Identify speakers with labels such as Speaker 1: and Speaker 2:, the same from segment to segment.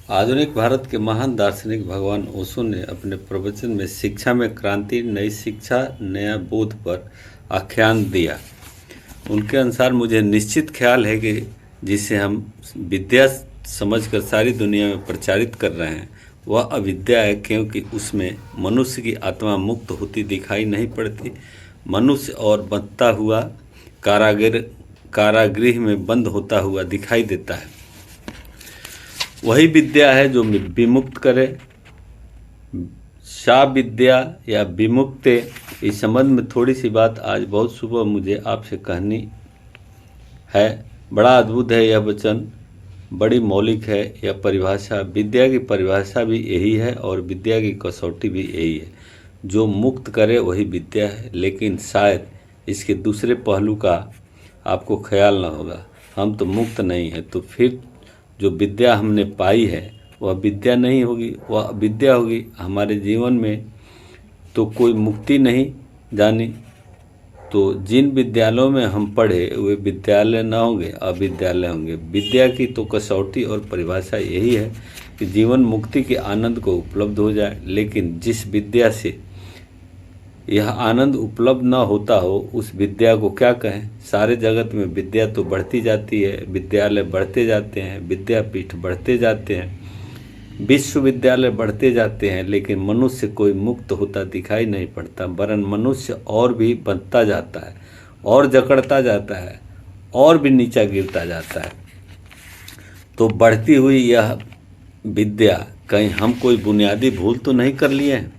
Speaker 1: आधुनिक भारत के महान दार्शनिक भगवान ओशो ने अपने प्रवचन में शिक्षा में क्रांति, नई शिक्षा, नया बोध पर आख्यान दिया। उनके अनुसार मुझे निश्चित ख्याल है कि जिसे हम विद्या समझकर सारी दुनिया में प्रचारित कर रहे हैं वह अविद्या है, क्योंकि उसमें मनुष्य की आत्मा मुक्त होती दिखाई नहीं पड़ती। मनुष्य और बंधता हुआ कारागृह में बंद होता हुआ दिखाई देता है। वही विद्या है जो विमुक्त करे। सा विद्या या विमुक्ते, इस संबंध में थोड़ी सी बात आज बहुत सुबह मुझे आपसे कहनी है। बड़ा अद्भुत है यह वचन, बड़ी मौलिक है यह परिभाषा। विद्या की परिभाषा भी यही है और विद्या की कसौटी भी यही है। जो मुक्त करे वही विद्या है, लेकिन शायद इसके दूसरे पहलू का आपको ख्याल न होगा। हम तो मुक्त नहीं है, तो फिर जो विद्या हमने पाई है वह विद्या नहीं होगी, वह अविद्या होगी। हमारे जीवन में तो कोई मुक्ति नहीं जानी। तो जिन विद्यालयों में हम पढ़े वे विद्यालय न होंगे, अविद्यालय होंगे। विद्या की तो कसौटी और परिभाषा यही है कि जीवन मुक्ति के आनंद को उपलब्ध हो जाए, लेकिन जिस विद्या से यह आनंद उपलब्ध न होता हो उस विद्या को क्या कहें। सारे जगत में विद्या तो बढ़ती जाती है, विद्यालय बढ़ते जाते हैं, विद्यापीठ बढ़ते जाते हैं, विश्वविद्यालय बढ़ते जाते हैं, लेकिन मनुष्य कोई मुक्त होता दिखाई नहीं पड़ता। वरन मनुष्य और भी बनता जाता है और जकड़ता जाता है और भी नीचा गिरता जाता है। तो बढ़ती हुई यह विद्या, कहीं हम कोई बुनियादी भूल तो नहीं कर लिए हैं?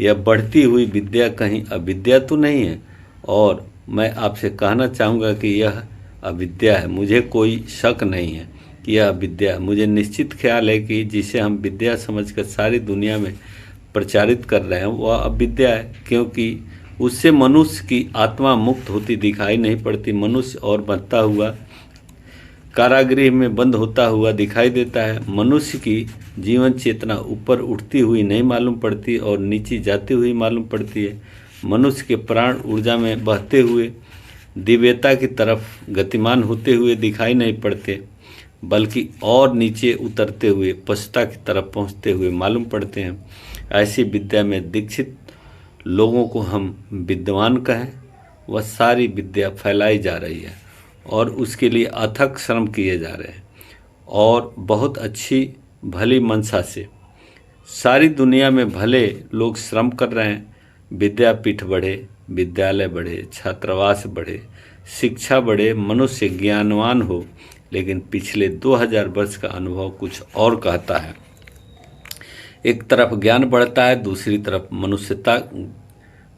Speaker 1: यह बढ़ती हुई विद्या कहीं अविद्या तो नहीं है? और मैं आपसे कहना चाहूँगा कि यह अविद्या है। मुझे कोई शक नहीं है कि यह अविद्या है। मुझे निश्चित ख्याल है कि जिसे हम विद्या समझकर सारी दुनिया में प्रचारित कर रहे हैं वह अविद्या है, क्योंकि उससे मनुष्य की आत्मा मुक्त होती दिखाई नहीं पड़ती। मनुष्य और बंधता हुआ कारागृह में बंद होता हुआ दिखाई देता है। मनुष्य की जीवन चेतना ऊपर उठती हुई नहीं मालूम पड़ती और नीचे जाती हुई मालूम पड़ती है। मनुष्य के प्राण ऊर्जा में बहते हुए दिव्यता की तरफ गतिमान होते हुए दिखाई नहीं पड़ते, बल्कि और नीचे उतरते हुए पश्चाता की तरफ पहुंचते हुए मालूम पड़ते हैं। ऐसी विद्या में दीक्षित लोगों को हम विद्वान कहें। वह सारी विद्या फैलाई जा रही है और उसके लिए अथक श्रम किए जा रहे हैं और बहुत अच्छी भली मनसा से सारी दुनिया में भले लोग श्रम कर रहे हैं। विद्यापीठ बढ़े, विद्यालय बढ़े, छात्रावास बढ़े, शिक्षा बढ़े, मनुष्य ज्ञानवान हो, लेकिन पिछले 2000 वर्ष का अनुभव कुछ और कहता है। एक तरफ ज्ञान बढ़ता है, दूसरी तरफ मनुष्यता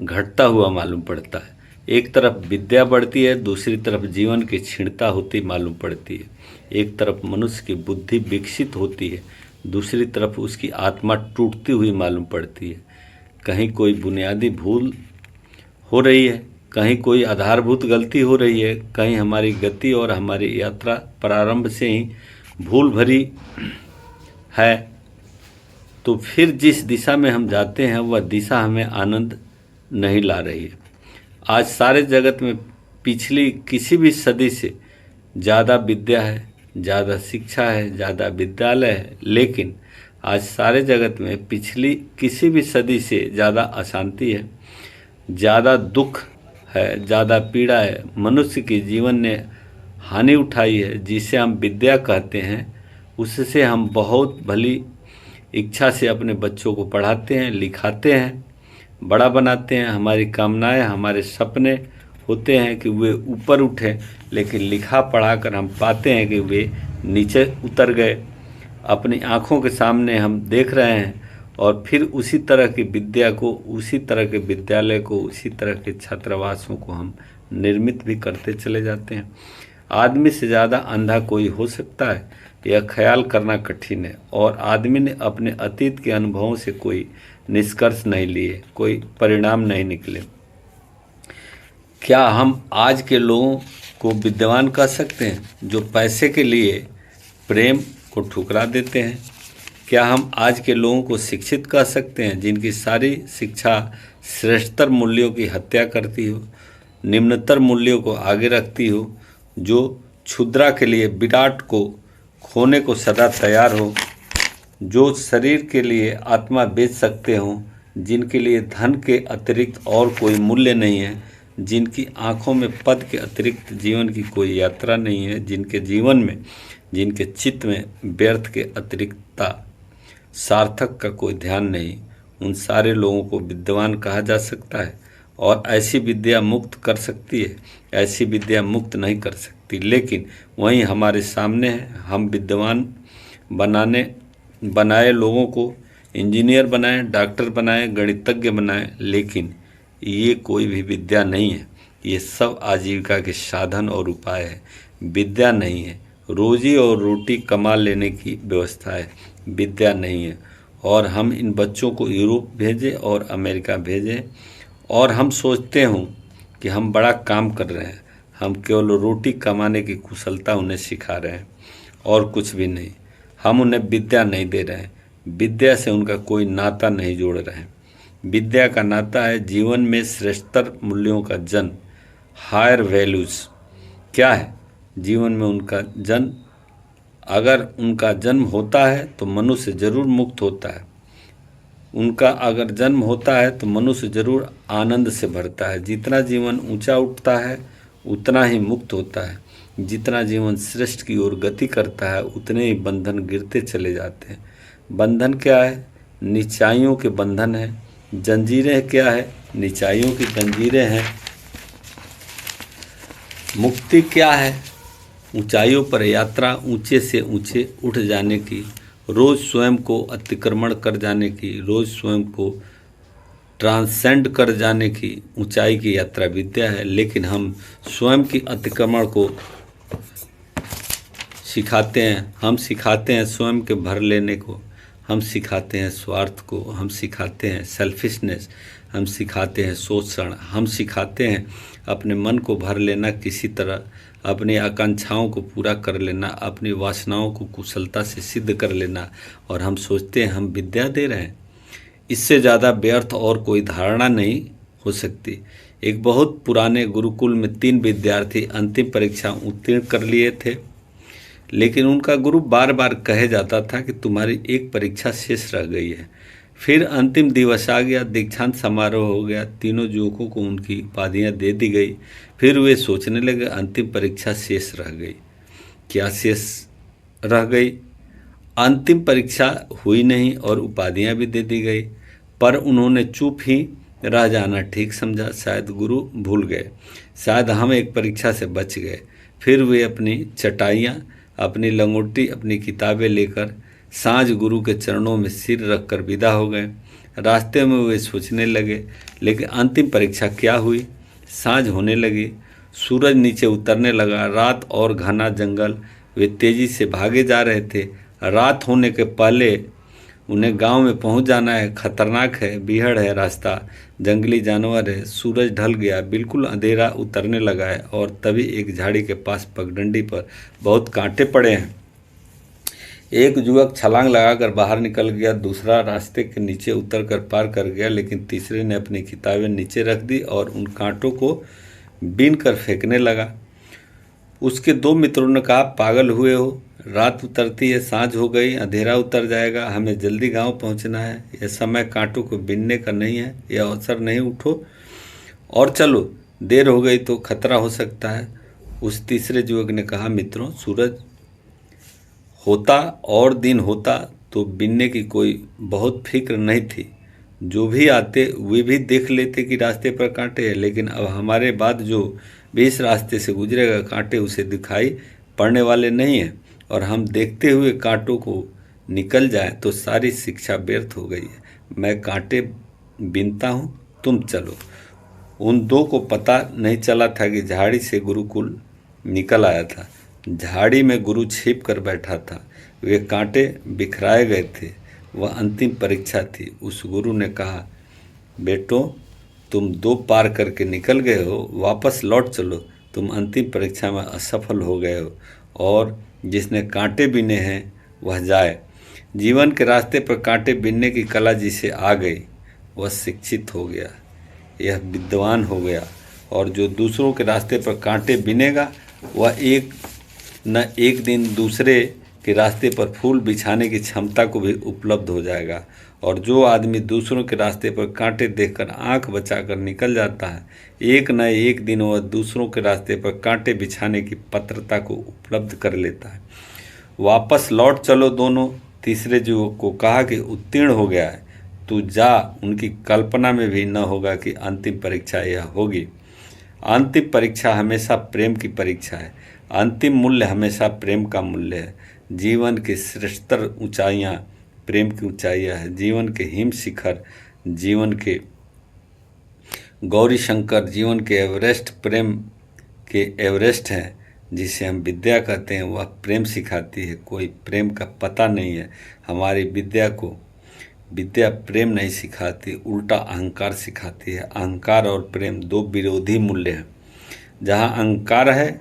Speaker 1: घटता हुआ मालूम पड़ता है। एक तरफ विद्या बढ़ती है, दूसरी तरफ जीवन की क्षीणता होती मालूम पड़ती है। एक तरफ मनुष्य की बुद्धि विकसित होती है, दूसरी तरफ उसकी आत्मा टूटती हुई मालूम पड़ती है। कहीं कोई बुनियादी भूल हो रही है, कहीं कोई आधारभूत गलती हो रही है, कहीं हमारी गति और हमारी यात्रा प्रारंभ से ही भूल भरी है। तो फिर जिस दिशा में हम जाते हैं वह दिशा हमें आनंद नहीं ला रही है। आज सारे जगत में पिछली किसी भी सदी से ज़्यादा विद्या है, ज़्यादा शिक्षा है, ज़्यादा विद्यालय है, लेकिन आज सारे जगत में पिछली किसी भी सदी से ज़्यादा अशांति है, ज़्यादा दुख है, ज़्यादा पीड़ा है। मनुष्य के जीवन ने हानि उठाई है। जिसे हम विद्या कहते हैं उससे हम बहुत भली इच्छा से अपने बच्चों को पढ़ाते हैं, लिखाते हैं, बड़ा बनाते हैं। हमारी कामनाएं, हमारे सपने होते हैं कि वे ऊपर उठें, लेकिन लिखा पढ़ा कर हम पाते हैं कि वे नीचे उतर गए। अपनी आँखों के सामने हम देख रहे हैं और फिर उसी तरह की विद्या को, उसी तरह के विद्यालय को, उसी तरह के छात्रावासों को हम निर्मित भी करते चले जाते हैं। आदमी से ज़्यादा अंधा कोई हो सकता है, यह ख्याल करना कठिन है। और आदमी ने अपने अतीत के अनुभवों से कोई निष्कर्ष नहीं लिए, कोई परिणाम नहीं निकले। क्या हम आज के लोगों को विद्वान कह सकते हैं जो पैसे के लिए प्रेम को ठुकरा देते हैं? क्या हम आज के लोगों को शिक्षित कह सकते हैं जिनकी सारी शिक्षा श्रेष्ठतर मूल्यों की हत्या करती हो, निम्नतर मूल्यों को आगे रखती हो, जो क्षुद्रा के लिए विराट को खोने को सदा तैयार हो, जो शरीर के लिए आत्मा बेच सकते हों, जिनके लिए धन के अतिरिक्त और कोई मूल्य नहीं है, जिनकी आंखों में पद के अतिरिक्त जीवन की कोई यात्रा नहीं है, जिनके जीवन में, जिनके चित्त में व्यर्थ के अतिरिक्तता, सार्थक का कोई ध्यान नहीं, उन सारे लोगों को विद्वान कहा जा सकता है। और ऐसी विद्या मुक्त कर सकती है, ऐसी विद्या मुक्त नहीं कर सकती। लेकिन वहीं हमारे सामने है, हम विद्वान बनाए लोगों को, इंजीनियर बनाएं, डॉक्टर बनाएं, गणितज्ञ बनाएं, लेकिन ये कोई भी विद्या नहीं है। ये सब आजीविका के साधन और उपाय है, विद्या नहीं है। रोजी और रोटी कमा लेने की व्यवस्था है, विद्या नहीं है। और हम इन बच्चों को यूरोप भेजें और अमेरिका भेजें और हम सोचते हों कि हम बड़ा काम कर रहे हैं, हम केवल रोटी कमाने की कुशलता उन्हें सिखा रहे हैं और कुछ भी नहीं। हम उन्हें विद्या नहीं दे रहे हैं, विद्या से उनका कोई नाता नहीं जोड़ रहे हैं। विद्या का नाता है जीवन में श्रेष्ठतर मूल्यों का जन्म, हायर वैल्यूज़। क्या है जीवन में उनका जन्म? अगर उनका जन्म होता है तो मनुष्य जरूर मुक्त होता है। उनका अगर जन्म होता है तो मनुष्य जरूर आनंद से भरता है। जितना जीवन ऊंचा उठता है उतना ही मुक्त होता है। जितना जीवन श्रेष्ठ की ओर गति करता है उतने ही बंधन गिरते चले जाते हैं। बंधन क्या है? नीचाइयों के बंधन है। जंजीरें क्या है? नीचाइयों की जंजीरें हैं। मुक्ति क्या है? ऊंचाइयों पर यात्रा, ऊंचे से ऊंचे उठ जाने की, रोज स्वयं को अतिक्रमण कर जाने की, रोज स्वयं को ट्रांसेंड कर जाने की ऊंचाई की यात्रा विद्या है। लेकिन हम स्वयं की अतिक्रमण को सिखाते हैं। हम सिखाते हैं स्वयं के भर लेने को, हम सिखाते हैं स्वार्थ को, हम सिखाते हैं सेल्फिशनेस, हम सिखाते हैं शोषण, हम सिखाते हैं अपने मन को भर लेना किसी तरह, अपनी आकांक्षाओं को पूरा कर लेना, अपनी वासनाओं को कुशलता से सिद्ध कर लेना। और हम सोचते हैं हम विद्या दे रहे हैं। इससे ज़्यादा व्यर्थ और कोई धारणा नहीं हो सकती। एक बहुत पुराने गुरुकुल में 3 विद्यार्थी अंतिम परीक्षा उत्तीर्ण कर लिए थे, लेकिन उनका गुरु बार बार कहे जाता था कि तुम्हारी एक परीक्षा शेष रह गई है। फिर अंतिम दिवस आ गया, दीक्षांत समारोह हो गया, तीनों युवकों को उनकी उपाधियाँ दे दी गई। फिर वे सोचने लगे अंतिम परीक्षा शेष रह गई। क्या शेष रह गई? अंतिम परीक्षा हुई नहीं और उपाधियाँ भी दे दी गई, पर उन्होंने चुप ही रह जाना ठीक समझा। शायद गुरु भूल गए, शायद हम एक परीक्षा से बच गए। फिर वे अपनी चटाइयाँ, अपनी लंगोटी, अपनी किताबें लेकर सांझ गुरु के चरणों में सिर रखकर विदा हो गए। रास्ते में वे सोचने लगे, लेकिन अंतिम परीक्षा क्या हुई? सांझ होने लगी, सूरज नीचे उतरने लगा, रात और घना जंगल। वे तेजी से भागे जा रहे थे। रात होने के पहले उन्हें गांव में पहुंच जाना है। खतरनाक है, बीहड़ है रास्ता, जंगली जानवर है। सूरज ढल गया, बिल्कुल अंधेरा उतरने लगा है और तभी एक झाड़ी के पास पगडंडी पर बहुत कांटे पड़े हैं। एक युवक छलांग लगाकर बाहर निकल गया, दूसरा रास्ते के नीचे उतरकर पार कर गया, लेकिन तीसरे ने अपनी किताबें नीचे रख दी और उन कांटों को बीन कर फेंकने लगा। उसके 2 मित्रों ने कहा, पागल हुए हो, रात उतरती है, सांझ हो गई, अंधेरा उतर जाएगा, हमें जल्दी गांव पहुंचना है। यह समय कांटों को बीनने का नहीं है, यह अवसर नहीं, उठो और चलो, देर हो गई तो खतरा हो सकता है। उस तीसरे युवक ने कहा, मित्रों, सूरज होता और दिन होता तो बीनने की कोई बहुत फिक्र नहीं थी। जो भी आते वे भी देख लेते कि रास्ते पर कांटे हैं, लेकिन अब हमारे बाद जो भी इस रास्ते से गुजरेगा कांटे उसे दिखाई पड़ने वाले नहीं हैं, और हम देखते हुए कांटों को निकल जाए तो सारी शिक्षा व्यर्थ हो गई है। मैं कांटे बीनता हूँ, तुम चलो। उन 2 को पता नहीं चला था कि झाड़ी से गुरुकुल निकल आया था। झाड़ी में गुरु छिप कर बैठा था। वे कांटे बिखराए गए थे। वह अंतिम परीक्षा थी। उस गुरु ने कहा, बेटो, तुम 2 पार करके निकल गए हो, वापस लौट चलो। तुम अंतिम परीक्षा में असफल हो गए हो, और जिसने कांटे बीने हैं वह जाए। जीवन के रास्ते पर कांटे बीनने की कला जिसे आ गई वह शिक्षित हो गया, यह विद्वान हो गया। और जो दूसरों के रास्ते पर कांटे बीनेगा वह एक न एक दिन दूसरे के रास्ते पर फूल बिछाने की क्षमता को भी उपलब्ध हो जाएगा। और जो आदमी दूसरों के रास्ते पर कांटे देखकर आंख बचाकर निकल जाता है, एक न एक दिन वह दूसरों के रास्ते पर कांटे बिछाने की पात्रता को उपलब्ध कर लेता है। वापस लौट चलो दोनों। तीसरे युवक को कहा कि उत्तीर्ण हो गया है, तू जा। उनकी कल्पना में भी न होगा कि अंतिम परीक्षा यह होगी। अंतिम परीक्षा हमेशा प्रेम की परीक्षा है। अंतिम मूल्य हमेशा प्रेम का मूल्य है। जीवन की श्रेष्ठतर ऊंचाइयाँ प्रेम की ऊंचाइयाँ है। जीवन के हिम शिखर, जीवन के गौरी शंकर, जीवन के एवरेस्ट प्रेम के एवरेस्ट हैं, जिसे हम विद्या कहते हैं। वह प्रेम सिखाती है। कोई प्रेम का पता नहीं है। हमारी विद्या प्रेम नहीं सिखाती, उल्टा अहंकार सिखाती है। अहंकार और प्रेम दो विरोधी मूल्य हैं। जहाँ अहंकार है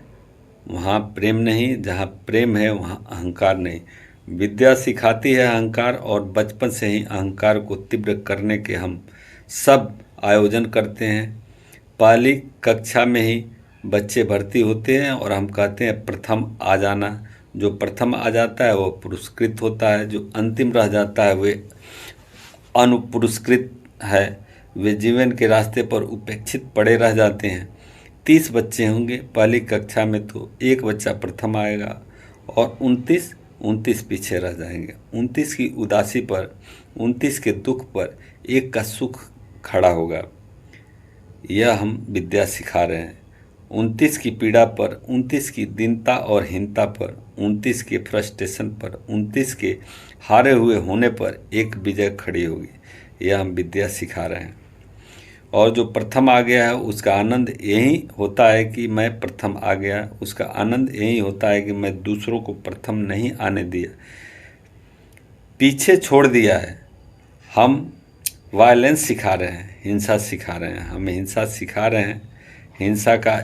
Speaker 1: वहाँ प्रेम नहीं, जहाँ प्रेम है वहाँ अहंकार नहीं। विद्या सिखाती है अहंकार, और बचपन से ही अहंकार को तीव्र करने के हम सब आयोजन करते हैं। पहली कक्षा में ही बच्चे भर्ती होते हैं और हम कहते हैं प्रथम आ जाना। जो प्रथम आ जाता है वो पुरस्कृत होता है, जो अंतिम रह जाता है वे अनुपुरस्कृत है। वे जीवन के रास्ते पर उपेक्षित पड़े रह जाते हैं। 30 बच्चे होंगे पहली कक्षा में, तो एक बच्चा प्रथम आएगा और 29 पीछे रह जाएंगे। 29 की उदासी पर, 29 के दुख पर एक का सुख खड़ा होगा। यह हम विद्या सिखा रहे हैं। 29 की पीड़ा पर, 29 की दीनता और हीनता पर, 29 के फ्रस्ट्रेशन पर, 29 के हारे हुए होने पर एक विजय खड़ी होगी। यह हम विद्या सिखा रहे हैं। और जो प्रथम आ गया है उसका आनंद यही होता है कि मैं प्रथम आ गया। उसका आनंद यही होता है कि मैं दूसरों को प्रथम नहीं आने दिया, पीछे छोड़ दिया है। हम वायलेंस सिखा रहे हैं, हिंसा सिखा रहे हैं। हम हिंसा सिखा रहे हैं। हिंसा का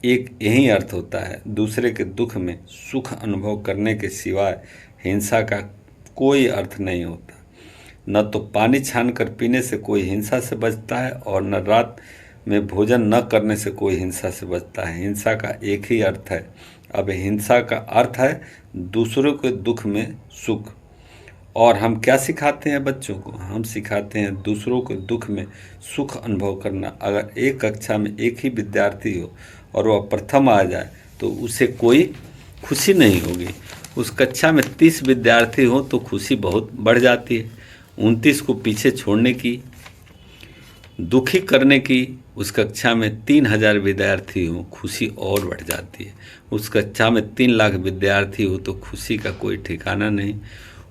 Speaker 1: एक यही अर्थ होता है, दूसरे के दुख में सुख अनुभव करने के सिवाय हिंसा का कोई अर्थ नहीं होता। न तो पानी छान कर पीने से कोई हिंसा से बचता है, और न रात में भोजन न करने से कोई हिंसा से बचता है। हिंसा का एक ही अर्थ है। अब हिंसा का अर्थ है दूसरों के दुख में सुख। और हम क्या सिखाते हैं बच्चों को? हम सिखाते हैं दूसरों के दुख में सुख अनुभव करना। अगर एक कक्षा में एक ही विद्यार्थी हो और वह प्रथम आ जाए तो उसे कोई खुशी नहीं होगी। उस कक्षा में 30 विद्यार्थी हो तो खुशी बहुत बढ़ जाती है। 29 को पीछे छोड़ने की, दुखी करने की, उस कक्षा में 3000 विद्यार्थी हो खुशी और बढ़ जाती है। उस कक्षा में 3 लाख विद्यार्थी हो तो खुशी का कोई ठिकाना नहीं।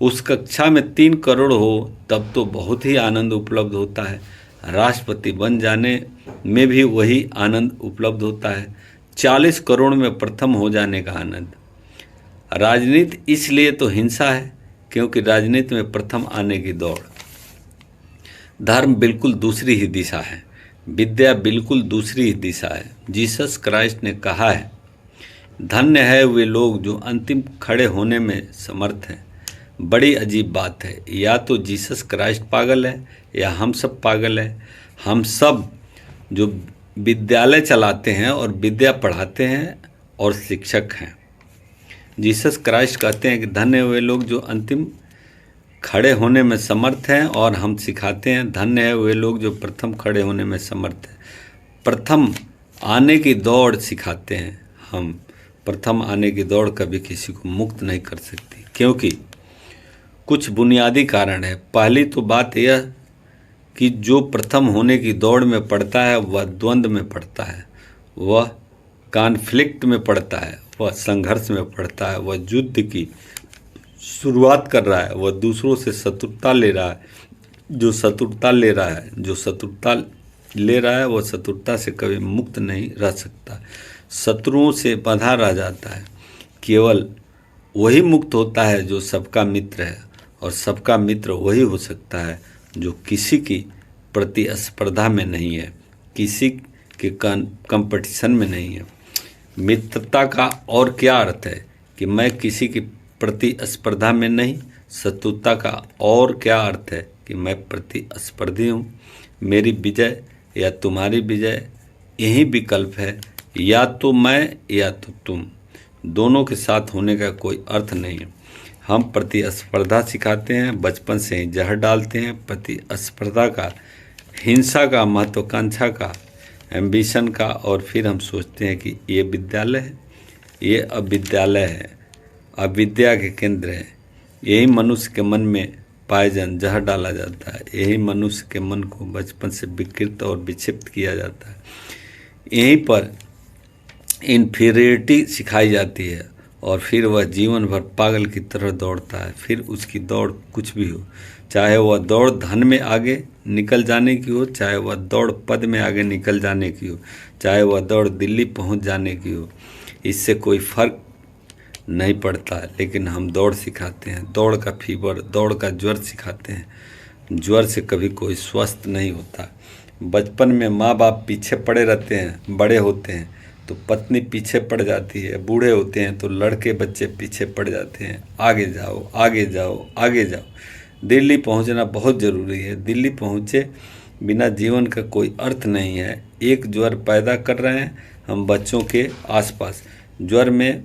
Speaker 1: उस कक्षा में 3 करोड़ हो तब तो बहुत ही आनंद उपलब्ध होता है। राष्ट्रपति बन जाने में भी वही आनंद उपलब्ध होता है। 40 करोड़ में प्रथम हो जाने का आनंद। राजनीति इसलिए तो हिंसा है क्योंकि राजनीति में प्रथम आने की दौड़। धर्म बिल्कुल दूसरी ही दिशा है, विद्या बिल्कुल दूसरी ही दिशा है। जीसस क्राइस्ट ने कहा है, धन्य है वे लोग जो अंतिम खड़े होने में समर्थ हैं। बड़ी अजीब बात है, या तो जीसस क्राइस्ट पागल है या हम सब पागल है। हम सब जो विद्यालय चलाते हैं और विद्या पढ़ाते हैं और शिक्षक हैं। जीसस क्राइस्ट कहते हैं कि धन्य वे लोग जो अंतिम खड़े होने में समर्थ हैं, और हम सिखाते हैं धन्य है वे लोग जो प्रथम खड़े होने में समर्थ हैं। प्रथम आने की दौड़ सिखाते हैं हम। प्रथम आने की दौड़ कभी किसी को मुक्त नहीं कर सकती, क्योंकि कुछ बुनियादी कारण है। पहली तो बात यह कि जो प्रथम होने की दौड़ में पड़ता है वह द्वंद्व में पड़ता है, वह कॉन्फ्लिक्ट में पड़ता है, वह संघर्ष में पड़ता है, वह युद्ध की शुरुआत कर रहा है, वह दूसरों से शत्रुता ले रहा है। जो शत्रुता ले रहा है वह शत्रुता से कभी मुक्त नहीं रह सकता, शत्रुओं से बंधा रह जाता है। केवल वही मुक्त होता है जो सबका मित्र है, और सबका मित्र वही हो सकता है जो किसी की प्रतिस्पर्धा में नहीं है, किसी के कंपटीशन में नहीं है। मित्रता का और क्या अर्थ है कि मैं किसी की प्रतिस्पर्धा में नहीं। शत्रुता का और क्या अर्थ है कि मैं प्रतिस्पर्धी हूँ। मेरी विजय या तुम्हारी विजय यही विकल्प है, या तो मैं या तो तुम। दोनों के साथ होने का कोई अर्थ नहीं है। हम प्रतिस्पर्धा सिखाते हैं, बचपन से ही जहर डालते हैं प्रतिस्पर्धा का, हिंसा का, महत्वाकांक्षा का, एम्बिशन का, और फिर हम सोचते हैं कि ये विद्यालय है, ये अविद्यालय है, अविद्या के केंद्र है। यही मनुष्य के मन में पायजन जहर डाला जाता है, यही मनुष्य के मन को बचपन से विकृत और विक्षिप्त किया जाता है। यहीं पर इन्फीरियरिटी सिखाई जाती है और फिर वह जीवन भर पागल की तरह दौड़ता है। फिर उसकी दौड़ कुछ भी हो, चाहे वह दौड़ धन में आगे निकल जाने की हो, चाहे वह दौड़ पद में आगे निकल जाने की हो, चाहे वह दौड़ दिल्ली पहुंच जाने की हो, इससे कोई फर्क नहीं पड़ता है। लेकिन हम दौड़ सिखाते हैं, दौड़ का फीवर, दौड़ का ज्वर सिखाते हैं। ज्वर से कभी कोई स्वस्थ नहीं होता। बचपन में माँ बाप पीछे पड़े रहते हैं, बड़े होते हैं तो पत्नी पीछे पड़ जाती है, बूढ़े होते हैं तो लड़के बच्चे पीछे पड़ जाते हैं। आगे जाओ, आगे जाओ, आगे जाओ। दिल्ली पहुंचना बहुत ज़रूरी है। दिल्ली पहुँचे बिना जीवन का कोई अर्थ नहीं है। एक ज्वर पैदा कर रहे हैं हम बच्चों के आसपास, ज्वर में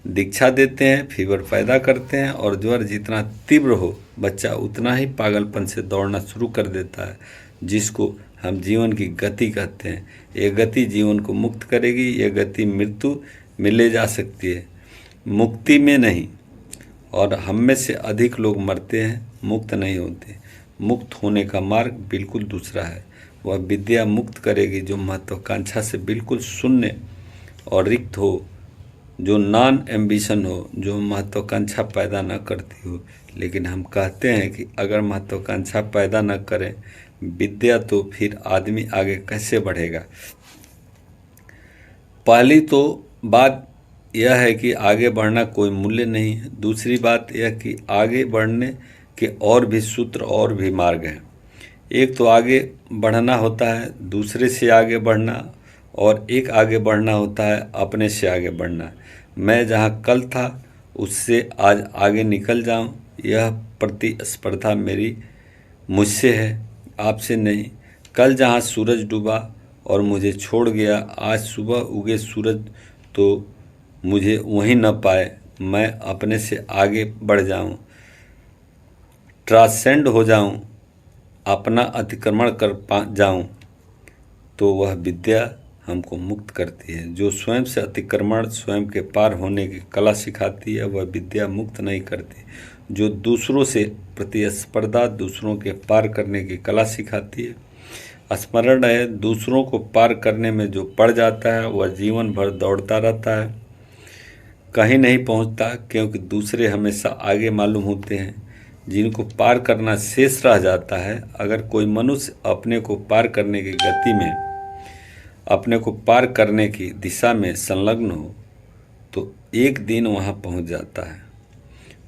Speaker 1: दीक्षा देते हैं, फीवर पैदा करते हैं, और ज्वर जितना तीव्र हो बच्चा उतना ही पागलपन से दौड़ना शुरू कर देता है, जिसको हम जीवन की गति कहते हैं। ये गति जीवन को मुक्त करेगी, ये गति मृत्यु में ले जा सकती है, मुक्ति में नहीं। और हम में से अधिक लोग मरते हैं, मुक्त नहीं होते। मुक्त होने का मार्ग बिल्कुल दूसरा है। वह विद्या मुक्त करेगी जो महत्वाकांक्षा से बिल्कुल शून्य और रिक्त हो, जो नॉन एम्बिशन हो, जो महत्वाकांक्षा पैदा न करती हो। लेकिन हम कहते हैं कि अगर महत्वाकांक्षा पैदा न करें विद्या, तो फिर आदमी आगे कैसे बढ़ेगा। पहली तो बात यह है कि आगे बढ़ना कोई मूल्य नहीं है। दूसरी बात यह कि आगे बढ़ने के और भी सूत्र और भी मार्ग हैं। एक तो आगे बढ़ना होता है दूसरे से आगे बढ़ना, और एक आगे बढ़ना होता है अपने से आगे बढ़ना। मैं जहाँ कल था उससे आज आगे निकल जाऊँ, यह प्रतिस्पर्धा मेरी मुझसे है, आपसे नहीं। कल जहाँ सूरज डूबा और मुझे छोड़ गया, आज सुबह उगे सूरज तो मुझे वहीं न पाए, मैं अपने से आगे बढ़ जाऊँ, ट्रांसेंड हो जाऊँ, अपना अतिक्रमण कर जाऊँ, तो वह विद्या हमको मुक्त करती है। जो स्वयं से अतिक्रमण, स्वयं के पार होने की कला सिखाती है, वह विद्या मुक्त नहीं करती। जो दूसरों से प्रतिस्पर्धा, दूसरों के पार करने की कला सिखाती है, स्मरण है दूसरों को पार करने में जो पड़ जाता है वह जीवन भर दौड़ता रहता है, कहीं नहीं पहुंचता, क्योंकि दूसरे हमेशा आगे मालूम होते हैं। जिनको पार करना शेष रह जाता है। अगर कोई मनुष्य अपने को पार करने की गति में, अपने को पार करने की दिशा में संलग्न हो तो एक दिन वहाँ पहुँच जाता है।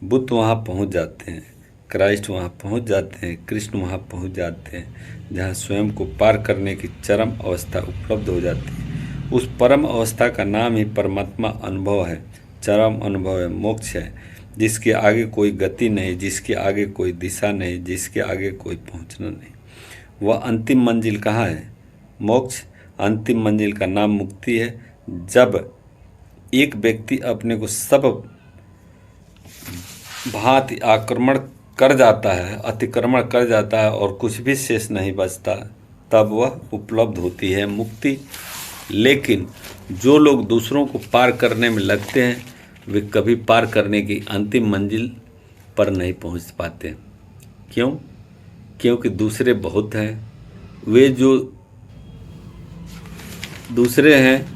Speaker 1: बुद्ध वहाँ पहुँच जाते हैं, क्राइस्ट वहाँ पहुँच जाते हैं, कृष्ण वहाँ पहुँच जाते हैं, जहाँ स्वयं को पार करने की चरम अवस्था उपलब्ध हो जाती है। उस परम अवस्था का नाम ही परमात्मा अनुभव है, चरम अनुभव है, मोक्ष है, जिसके आगे कोई गति नहीं, जिसके आगे कोई दिशा नहीं, जिसके आगे कोई पहुँचना नहीं। वह अंतिम मंजिल कहाँ है? मोक्ष। अंतिम मंजिल का नाम मुक्ति है। जब एक व्यक्ति अपने को सब भांति आक्रमण कर जाता है, अतिक्रमण कर जाता है और कुछ भी शेष नहीं बचता, तब वह उपलब्ध होती है मुक्ति। लेकिन जो लोग दूसरों को पार करने में लगते हैं वे कभी पार करने की अंतिम मंजिल पर नहीं पहुंच पाते। क्यों? क्योंकि दूसरे बहुत हैं। वे जो दूसरे हैं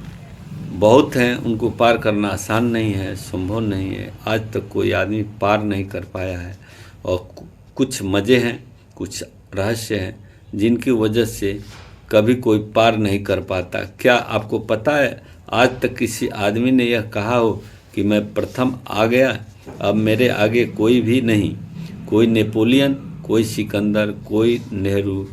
Speaker 1: बहुत हैं, उनको पार करना आसान नहीं है, संभव नहीं है। आज तक कोई आदमी पार नहीं कर पाया है। और कुछ मज़े हैं, कुछ रहस्य हैं जिनकी वजह से कभी कोई पार नहीं कर पाता। क्या आपको पता है आज तक किसी आदमी ने यह कहा हो कि मैं प्रथम आ गया, अब मेरे आगे कोई भी नहीं? कोई नेपोलियन, कोई सिकंदर, कोई नेहरू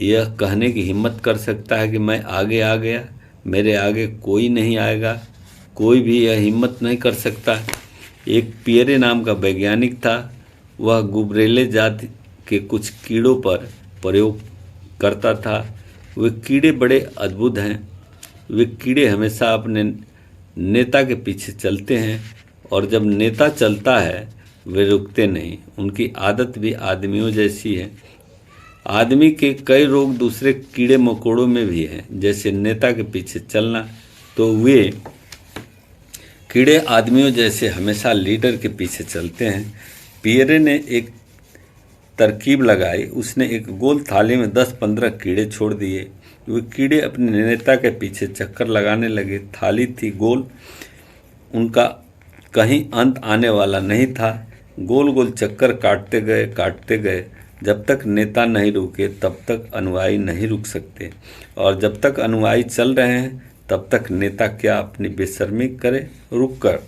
Speaker 1: यह कहने की हिम्मत कर सकता है कि मैं आगे आ गया, मेरे आगे कोई नहीं आएगा? कोई भी यह हिम्मत नहीं कर सकता। एक पियरे नाम का वैज्ञानिक था, वह गुबरेले जाति के कुछ कीड़ों पर प्रयोग करता था। वे कीड़े बड़े अद्भुत हैं। वे कीड़े हमेशा अपने नेता के पीछे चलते हैं और जब नेता चलता है वे रुकते नहीं। उनकी आदत भी आदमियों जैसी है। आदमी के कई रोग दूसरे कीड़े मकोड़ों में भी हैं, जैसे नेता के पीछे चलना, तो वे कीड़े आदमियों जैसे हमेशा लीडर के पीछे चलते हैं। पियरे ने एक तरकीब लगाई। उसने एक गोल थाली में 10-15 कीड़े छोड़ दिए। वे कीड़े अपने नेता के पीछे चक्कर लगाने लगे। थाली थी गोल, उनका कहीं अंत आने वाला नहीं था। गोल गोल चक्कर काटते गए। जब तक नेता नहीं रुके तब तक अनुयायी नहीं रुक सकते, और जब तक अनुयायी चल रहे हैं तब तक नेता क्या अपनी बेशर्मी करे रुक कर।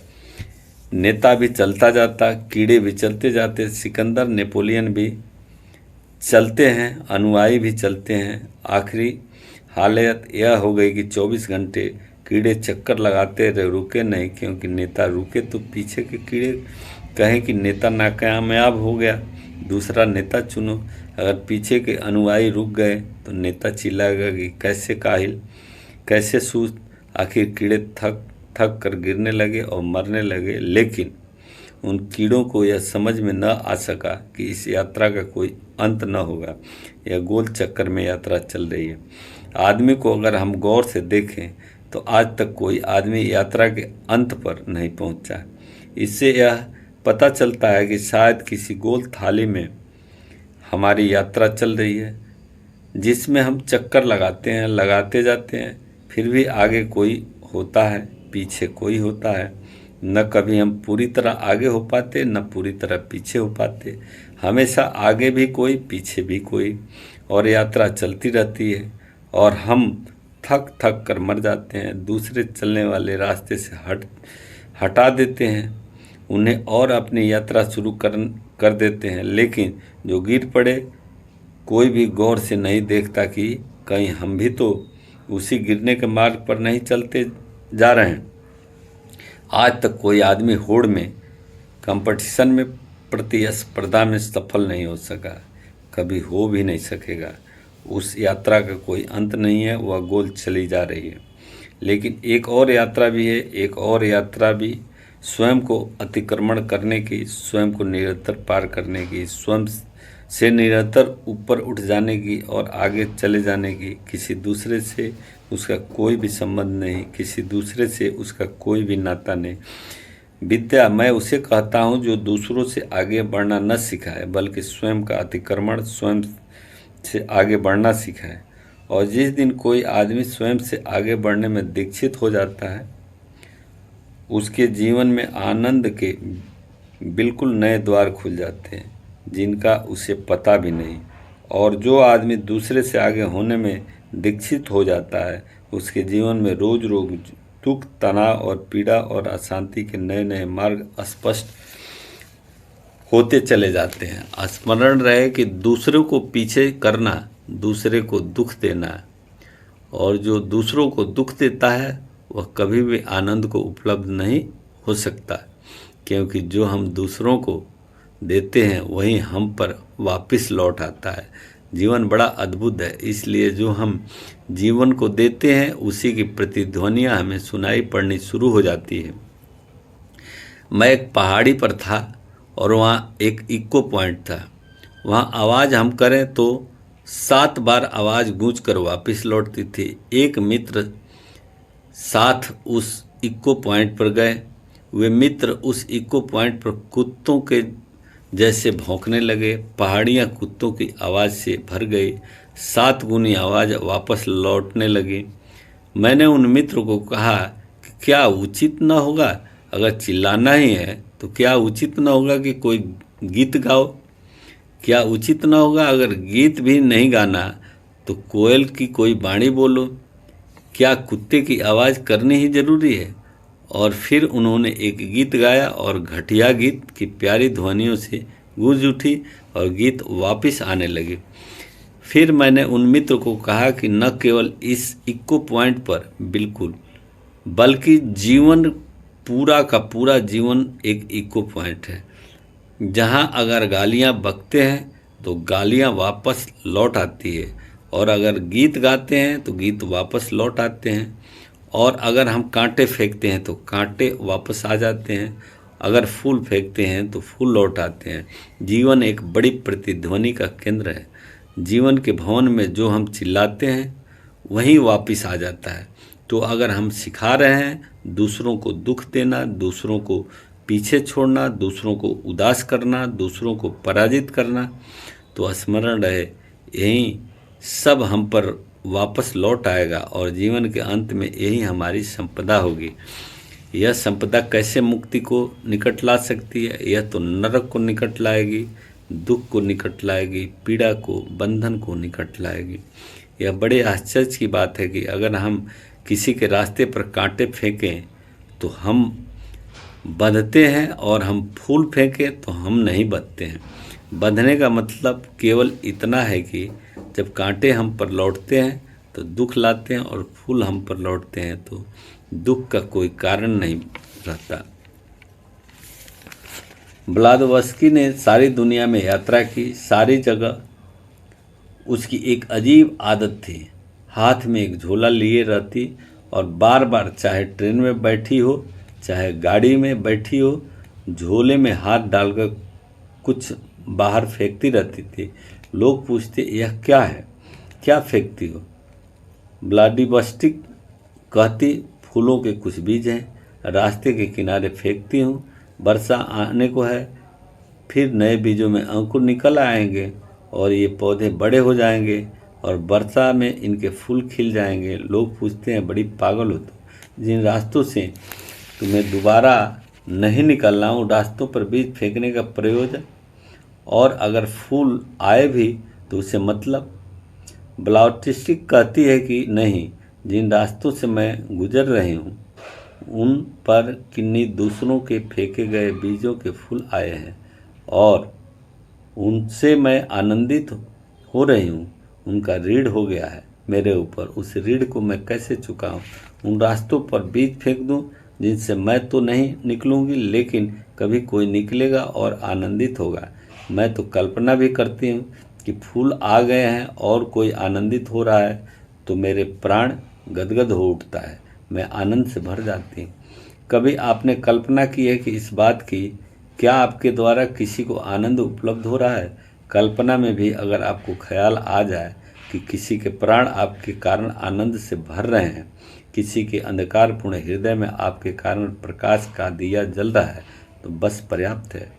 Speaker 1: नेता भी चलता जाता, कीड़े भी चलते जाते, सिकंदर नेपोलियन भी चलते हैं, अनुयायी भी चलते हैं। आखिरी हालत यह हो गई कि 24 घंटे कीड़े चक्कर लगाते रहे, रुके नहीं, क्योंकि नेता रुके तो पीछे के कीड़े कहें कि नेता नाकामयाब हो गया, दूसरा नेता चुनो। अगर पीछे के अनुयायी रुक गए तो नेता चिल्लाएगा कि कैसे काहिल, कैसे सुस्त। आखिर कीड़े थक कर गिरने लगे और मरने लगे। लेकिन उन कीड़ों को यह समझ में न आ सका कि इस यात्रा का कोई अंत न होगा। यह गोल चक्कर में यात्रा चल रही है। आदमी को अगर हम गौर से देखें तो आज तक कोई आदमी यात्रा के अंत पर नहीं पहुंचा। इससे यह पता चलता है कि शायद किसी गोल थाली में हमारी यात्रा चल रही है, जिसमें हम चक्कर लगाते हैं, लगाते जाते हैं, फिर भी आगे कोई होता है, पीछे कोई होता है। न कभी हम पूरी तरह आगे हो पाते, न पूरी तरह पीछे हो पाते। हमेशा आगे भी कोई, पीछे भी कोई, और यात्रा चलती रहती है और हम थक कर मर जाते हैं। दूसरे चलने वाले रास्ते से हटा देते हैं उन्हें और अपनी यात्रा शुरू कर देते हैं। लेकिन जो गिर पड़े, कोई भी गौर से नहीं देखता कि कहीं हम भी तो उसी गिरने के मार्ग पर नहीं चलते जा रहे हैं। आज तक कोई आदमी होड़ में, कंपटीशन में, प्रतिस्पर्धा में सफल नहीं हो सका, कभी हो भी नहीं सकेगा। उस यात्रा का कोई अंत नहीं है, वह गोल चली जा रही है। लेकिन एक और यात्रा भी है, एक और यात्रा भी स्वयं को अतिक्रमण करने की, स्वयं को निरंतर पार करने की, स्वयं से निरंतर ऊपर उठ जाने की और आगे चले जाने की। किसी दूसरे से उसका कोई भी संबंध नहीं, किसी दूसरे से उसका कोई भी नाता नहीं। विद्या मैं उसे कहता हूँ जो दूसरों से आगे बढ़ना न सिखाए, बल्कि स्वयं का अतिक्रमण, स्वयं से आगे बढ़ना सिखाए। और जिस दिन कोई आदमी स्वयं से आगे बढ़ने में दीक्षित हो जाता है, उसके जीवन में आनंद के बिल्कुल नए द्वार खुल जाते हैं, जिनका उसे पता भी नहीं। और जो आदमी दूसरे से आगे होने में दीक्षित हो जाता है, उसके जीवन में रोज रोज दुख, तनाव और पीड़ा और अशांति के नए नए मार्ग स्पष्ट होते चले जाते हैं। स्मरण रहे कि दूसरों को पीछे करना दूसरे को दुख देना, और जो दूसरों को दुख देता है वह कभी भी आनंद को उपलब्ध नहीं हो सकता, क्योंकि जो हम दूसरों को देते हैं वही हम पर वापस लौट आता है। जीवन बड़ा अद्भुत है, इसलिए जो हम जीवन को देते हैं उसी की प्रतिध्वनियाँ हमें सुनाई पड़नी शुरू हो जाती है। मैं एक पहाड़ी पर था और वहाँ एक इको पॉइंट था। वहाँ आवाज़ हम करें तो 7 बार आवाज़ गूंज कर वापस लौटती थी। एक मित्र साथ उस इको पॉइंट पर गए। वे मित्र उस इको पॉइंट पर कुत्तों के जैसे भौंकने लगे। पहाड़ियाँ कुत्तों की आवाज़ से भर गई। 7 गुनी आवाज़ वापस लौटने लगी। मैंने उन मित्र को कहा कि क्या उचित न होगा, अगर चिल्लाना ही है तो क्या उचित न होगा कि कोई गीत गाओ? क्या उचित न होगा अगर गीत भी नहीं गाना तो कोयल की कोई वाणी बोलो? क्या कुत्ते की आवाज़ करनी ही जरूरी है? और फिर उन्होंने एक गीत गाया और घटिया गीत की प्यारी ध्वनियों से गूंज उठी और गीत वापस आने लगे। फिर मैंने उन मित्र को कहा कि न केवल इस इको पॉइंट पर बिल्कुल, बल्कि जीवन पूरा का पूरा जीवन एक इको पॉइंट है, जहां अगर गालियां बकते हैं तो गालियां वापस लौट आती है, और अगर गीत गाते हैं तो गीत वापस लौट आते हैं, और अगर हम कांटे फेंकते हैं तो कांटे वापस आ जाते हैं, अगर फूल फेंकते हैं तो फूल लौट आते हैं। जीवन एक बड़ी प्रतिध्वनि का केंद्र है। जीवन के भवन में जो हम चिल्लाते हैं वहीं वापस आ जाता है। तो अगर हम सिखा रहे हैं दूसरों को दुख देना, दूसरों को पीछे छोड़ना, दूसरों को उदास करना, दूसरों को पराजित करना, तो स्मरण रहे यही सब हम पर वापस लौट आएगा और जीवन के अंत में यही हमारी संपदा होगी। यह संपदा कैसे मुक्ति को निकट ला सकती है? यह तो नरक को निकट लाएगी, दुख को निकट लाएगी, पीड़ा को, बंधन को निकट लाएगी। यह बड़े आश्चर्य की बात है कि अगर हम किसी के रास्ते पर कांटे फेंकें तो हम बंधते हैं और हम फूल फेंकें तो हम नहीं बंधते हैं। बंधने का मतलब केवल इतना है कि जब कांटे हम पर लौटते हैं तो दुख लाते हैं और फूल हम पर लौटते हैं तो दुख का कोई कारण नहीं रहता। ब्लादवस्की ने सारी दुनिया में यात्रा की, सारी जगह उसकी एक अजीब आदत थी। हाथ में एक झोला लिए रहती और बार बार, चाहे ट्रेन में बैठी हो चाहे गाड़ी में बैठी हो, झोले में हाथ डालकर कुछ बाहर फेंकती रहती थी। लोग पूछते, यह क्या है, क्या फेंकती हो? ब्लादिवस्टिक कहती, फूलों के कुछ बीज हैं, रास्ते के किनारे फेंकती हूँ। वर्षा आने को है, फिर नए बीजों में अंकुर निकल आएंगे और ये पौधे बड़े हो जाएंगे और वर्षा में इनके फूल खिल जाएंगे। लोग पूछते हैं, बड़ी पागल हो तुम, जिन रास्तों से तुम्हें दोबारा नहीं निकलना, उन रास्तों पर बीज फेंकने का प्रयोजन? और अगर फूल आए भी तो उसे मतलब? ब्लाउटिस्टिक कहती है कि नहीं, जिन रास्तों से मैं गुजर रही हूँ उन पर किन्हीं दूसरों के फेंके गए बीजों के फूल आए हैं और उनसे मैं आनंदित हो रही हूँ। उनका ऋण हो गया है मेरे ऊपर, उस ऋण को मैं कैसे चुकाऊँ? उन रास्तों पर बीज फेंक दूँ जिनसे मैं तो नहीं निकलूँगी, लेकिन कभी कोई निकलेगा और आनंदित होगा। मैं तो कल्पना भी करती हूँ कि फूल आ गए हैं और कोई आनंदित हो रहा है तो मेरे प्राण गदगद हो उठता है, मैं आनंद से भर जाती हूँ। कभी आपने कल्पना की है कि इस बात की, क्या आपके द्वारा किसी को आनंद उपलब्ध हो रहा है? कल्पना में भी अगर आपको ख्याल आ जाए कि किसी के प्राण आपके कारण आनंद से भर रहे हैं, किसी के अंधकारपूर्ण हृदय में आपके कारण प्रकाश का दिया जल रहा है, तो बस पर्याप्त है।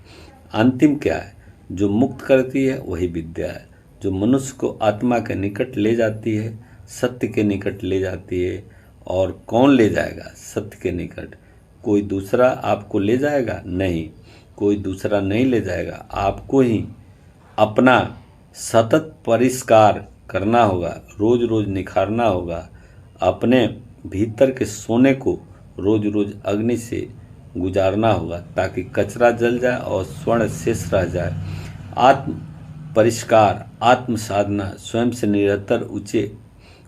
Speaker 1: अंतिम क्या है? जो मुक्त करती है वही विद्या है, जो मनुष्य को आत्मा के निकट ले जाती है, सत्य के निकट ले जाती है। और कौन ले जाएगा सत्य के निकट? कोई दूसरा आपको ले जाएगा? नहीं, कोई दूसरा नहीं ले जाएगा। आपको ही अपना सतत परिष्कार करना होगा, रोज रोज निखारना होगा। अपने भीतर के सोने को रोज रोज अग्नि से गुजारना होगा ताकि कचरा जल जाए और स्वर्ण शेष रह जाए। आत्म परिष्कार, आत्म साधना, स्वयं से निरंतर ऊंचे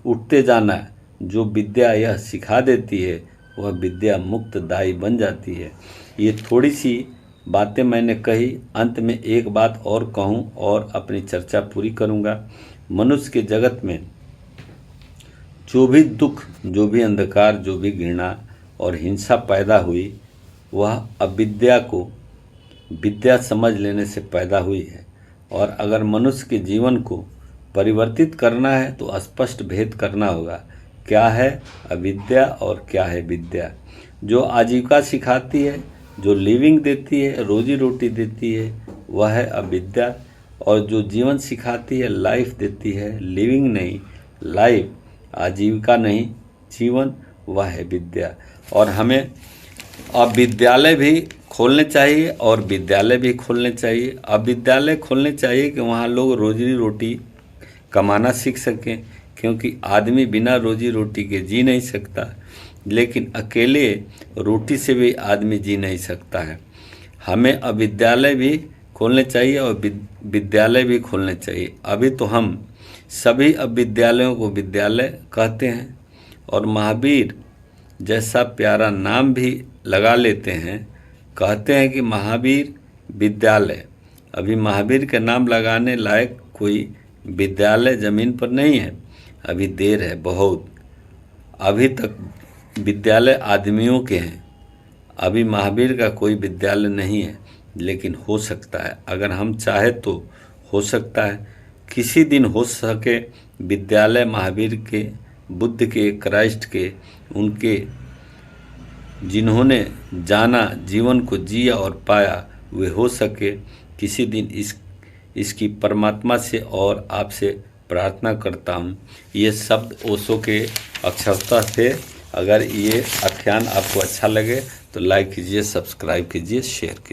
Speaker 1: उठते जाना, जो विद्या यह सिखा देती है वह विद्या मुक्तदायी बन जाती है। ये थोड़ी सी बातें मैंने कही, अंत में एक बात और कहूँ और अपनी चर्चा पूरी करूँगा। मनुष्य के जगत में जो भी दुख, जो भी अंधकार, जो भी घृणा और हिंसा पैदा हुई, वह अविद्या को विद्या समझ लेने से पैदा हुई है। और अगर मनुष्य के जीवन को परिवर्तित करना है तो स्पष्ट भेद करना होगा, क्या है अविद्या और क्या है विद्या। जो आजीविका सिखाती है, जो लिविंग देती है, रोजी रोटी देती है, वह है अविद्या। और जो जीवन सिखाती है, लाइफ देती है, लिविंग नहीं लाइफ, आजीविका नहीं जीवन, वह है विद्या। और हमें अब विद्यालय भी खोलने चाहिए और विद्यालय भी खोलने चाहिए। अब विद्यालय खोलने चाहिए कि वहाँ लोग रोजी रोटी कमाना सीख सकें, क्योंकि आदमी बिना रोजी रोटी के जी नहीं सकता, लेकिन अकेले रोटी से भी आदमी जी नहीं सकता है। हमें अब विद्यालय भी खोलने चाहिए और विद्यालय भी खोलने चाहिए। अभी तो हम सभी अब विद्यालयों को विद्यालय कहते हैं और महावीर जैसा प्यारा नाम भी लगा लेते हैं, कहते हैं कि महावीर विद्यालय। अभी महावीर के नाम लगाने लायक कोई विद्यालय ज़मीन पर नहीं है, अभी देर है बहुत। अभी तक विद्यालय आदमियों के हैं, अभी महावीर का कोई विद्यालय नहीं है, लेकिन हो सकता है, अगर हम चाहे तो हो सकता है किसी दिन हो सके विद्यालय महावीर के, बुद्ध के, क्राइस्ट के, उनके जिन्होंने जाना, जीवन को जिया और पाया, वे हो सके किसी दिन इसकी परमात्मा से और आपसे प्रार्थना करता हूँ। ये शब्द ओशो के अक्षरता थे। अगर ये आख्यान आपको अच्छा लगे तो लाइक कीजिए, सब्सक्राइब कीजिए, शेयर कीजिए।